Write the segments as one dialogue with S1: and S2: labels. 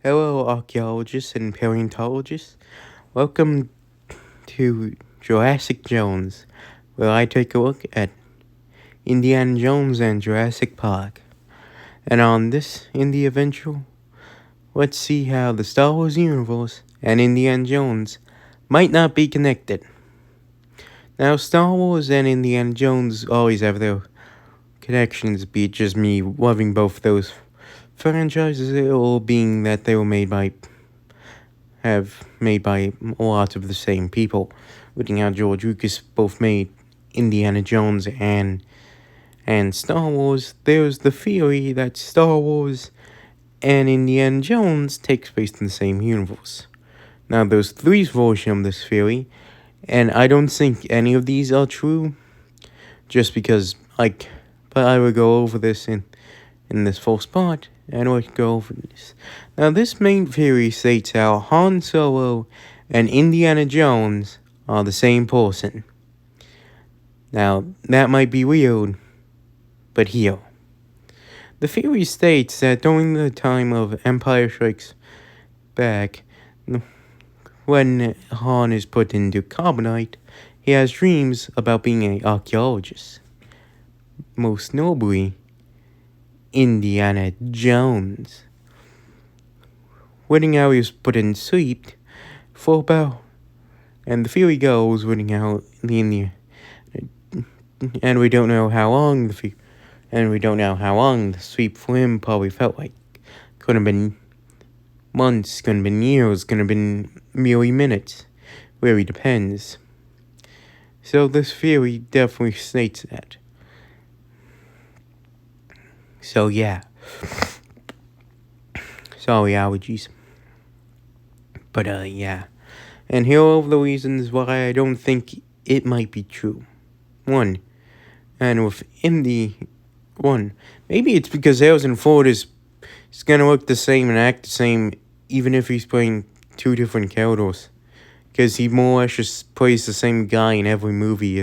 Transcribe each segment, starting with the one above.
S1: Hello, archaeologists and paleontologists. Welcome to Jurassic Jones, where I take a look at Indiana Jones and Jurassic Park. And on this Indie Adventure, let's see how the Star Wars universe and Indiana Jones might not be connected. Now, Star Wars and Indiana Jones always have their connections, be it just me loving both those franchises or being that they were made by lots of the same people, looking how George Lucas both made Indiana Jones and Star Wars. There's the theory that Star Wars and Indiana Jones takes place in the same universe. Now, there's three versions of this theory, and I don't think any of these are true, just because, but I will go over this in this first part, and we'll go over this. Now, this main theory states how Han Solo and Indiana Jones are the same person. Now, that might be weird, but here. The theory states that during the time of Empire Strikes Back, when Han is put into carbonite, he has dreams about being an archaeologist. Most notably, Indiana Jones. Winning out is put in sleep for about, and the theory goes, winning out the Indiana, and we don't know how long the sleep for him probably felt like. Could have been months, could have been years, could have been merely minutes. Really depends. So this theory definitely states that. So yeah. Sorry, allergies. But yeah. And here are the reasons why I don't think it might be true. One, and with Indy, maybe it's because Harrison Ford is gonna look the same and act the same, even if he's playing two different characters. Because he more or less just plays the same guy in every movie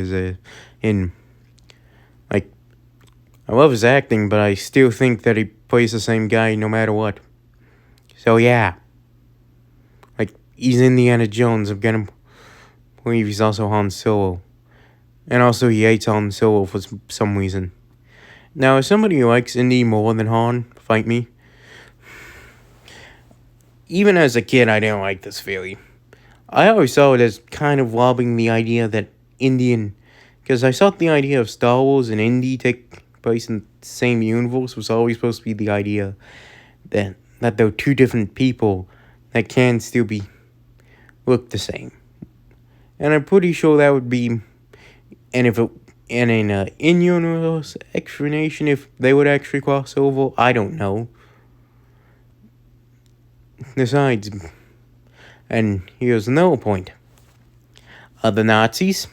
S1: I love his acting, but I still think that he plays the same guy no matter what. So yeah. He's Indiana Jones. I'm gonna believe he's also Han Solo. And also he hates Han Solo for some reason. Now, as somebody who likes Indy more than Han, fight me. Even as a kid, I didn't like this theory. I always saw it as kind of robbing the idea that because I thought the idea of Star Wars and Indy take place in the same universe was always supposed to be the idea that there are two different people that can still look the same. And I'm pretty sure that would be, and if it, and in an in-universe explanation, if they would actually cross over, I don't know. Besides, and here's another point. The Nazis.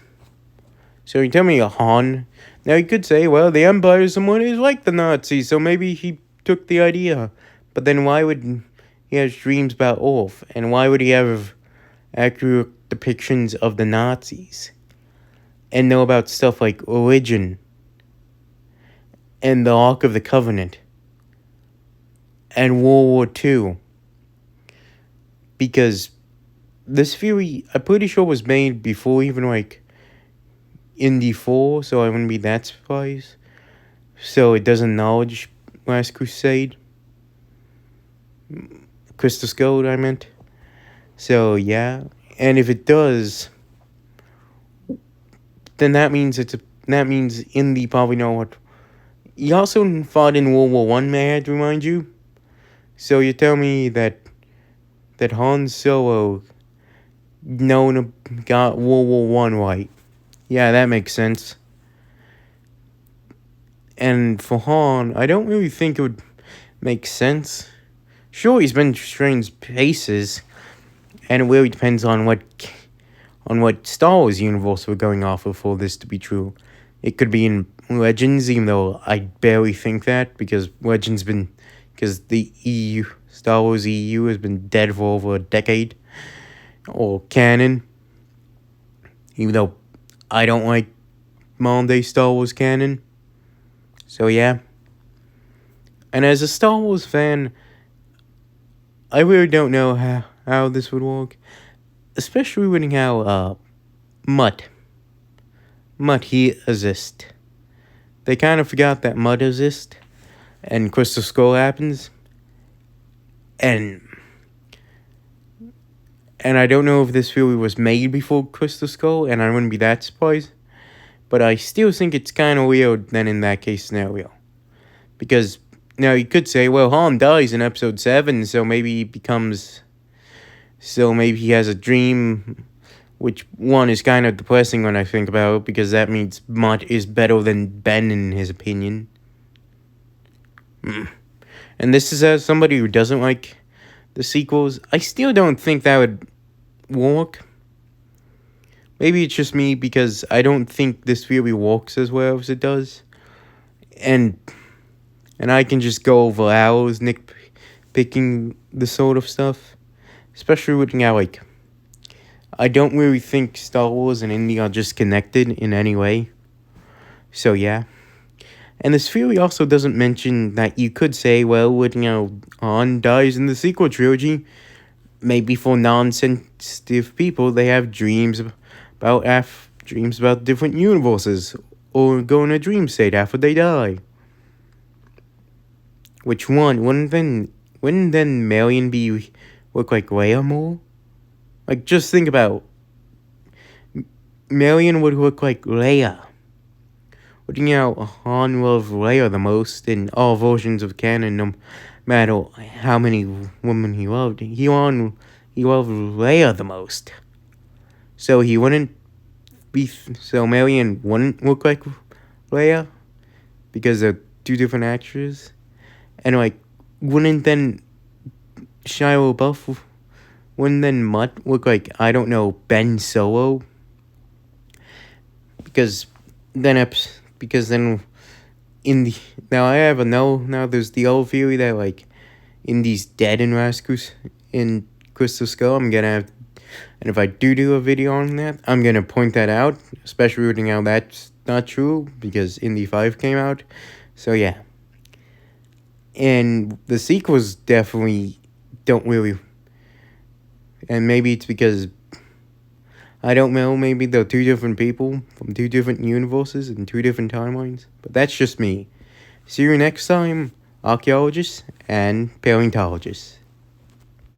S1: So you tell me a Han. Now you could say, well, the Empire is someone who's like the Nazis, so maybe he took the idea. But then why would he have dreams about Earth? And why would he have accurate depictions of the Nazis? And know about stuff like religion and the Ark of the Covenant and World War II. Because this theory, I'm pretty sure, was made before even Indy 4, so I wouldn't be that surprised. So it doesn't acknowledge Last Crusade. Crystal Skull, I meant. So yeah, and if it does, then that means Indy probably know what. He also fought in World War I, may I have to remind you? So you tell me that Han Solo got World War I right. Yeah, that makes sense. And for Han, I don't really think it would make sense. Sure, he's been to strange places, and it really depends on what Star Wars universe we're going off of for this to be true. It could be in Legends, even though I barely think that, because the EU, Star Wars EU, has been dead for over a decade. Or canon, even though I don't like modern day Star Wars canon. So yeah. And as a Star Wars fan, I really don't know how this would work, especially when how Mutt he exists. They kind of forgot that Mutt exists, and Crystal Skull happens, and I don't know if this theory was made before Crystal Skull, and I wouldn't be that surprised. But I still think it's kind of weird then in that case scenario. Because, now you could say, well, Han dies in episode 7, so maybe he becomes... So maybe he has a dream, which, one, is kind of depressing when I think about it, because that means Mutt is better than Ben in his opinion. And this is as somebody who doesn't like the sequels. I still don't think that would work. Maybe it's just me because I don't think this theory works as well as it does. And I can just go over hours nitpicking the sort of stuff. Especially looking at, like, I don't really think Star Wars and Indy are just connected in any way. So, yeah. And this theory also doesn't mention that you could say, well, Han dies in the sequel trilogy. Maybe for non-sensitive people, they have dreams about different universes, or go in a dream state after they die. Which one? Wouldn't then Marion look like Leia more? Like, just think about Marion would look like Leia. Han loved Leia the most in all versions of canon, no matter how many women he loved. He loved Leia the most. So he wouldn't be... So Marion wouldn't look like Leia? Because they're two different actors? And, like, wouldn't then Shia LaBeouf... Wouldn't then Mutt look like, I don't know, Ben Solo? Because then now there's the old theory that, like, Indy's dead in in Crystal Skull. And if I do a video on that, I'm gonna point that out, especially rooting out that's not true, because Indy 5 came out. So, yeah. And the sequels definitely don't really... And maybe it's because... I don't know, maybe they're two different people from two different universes and two different timelines. But that's just me. See you next time, archaeologists and paleontologists.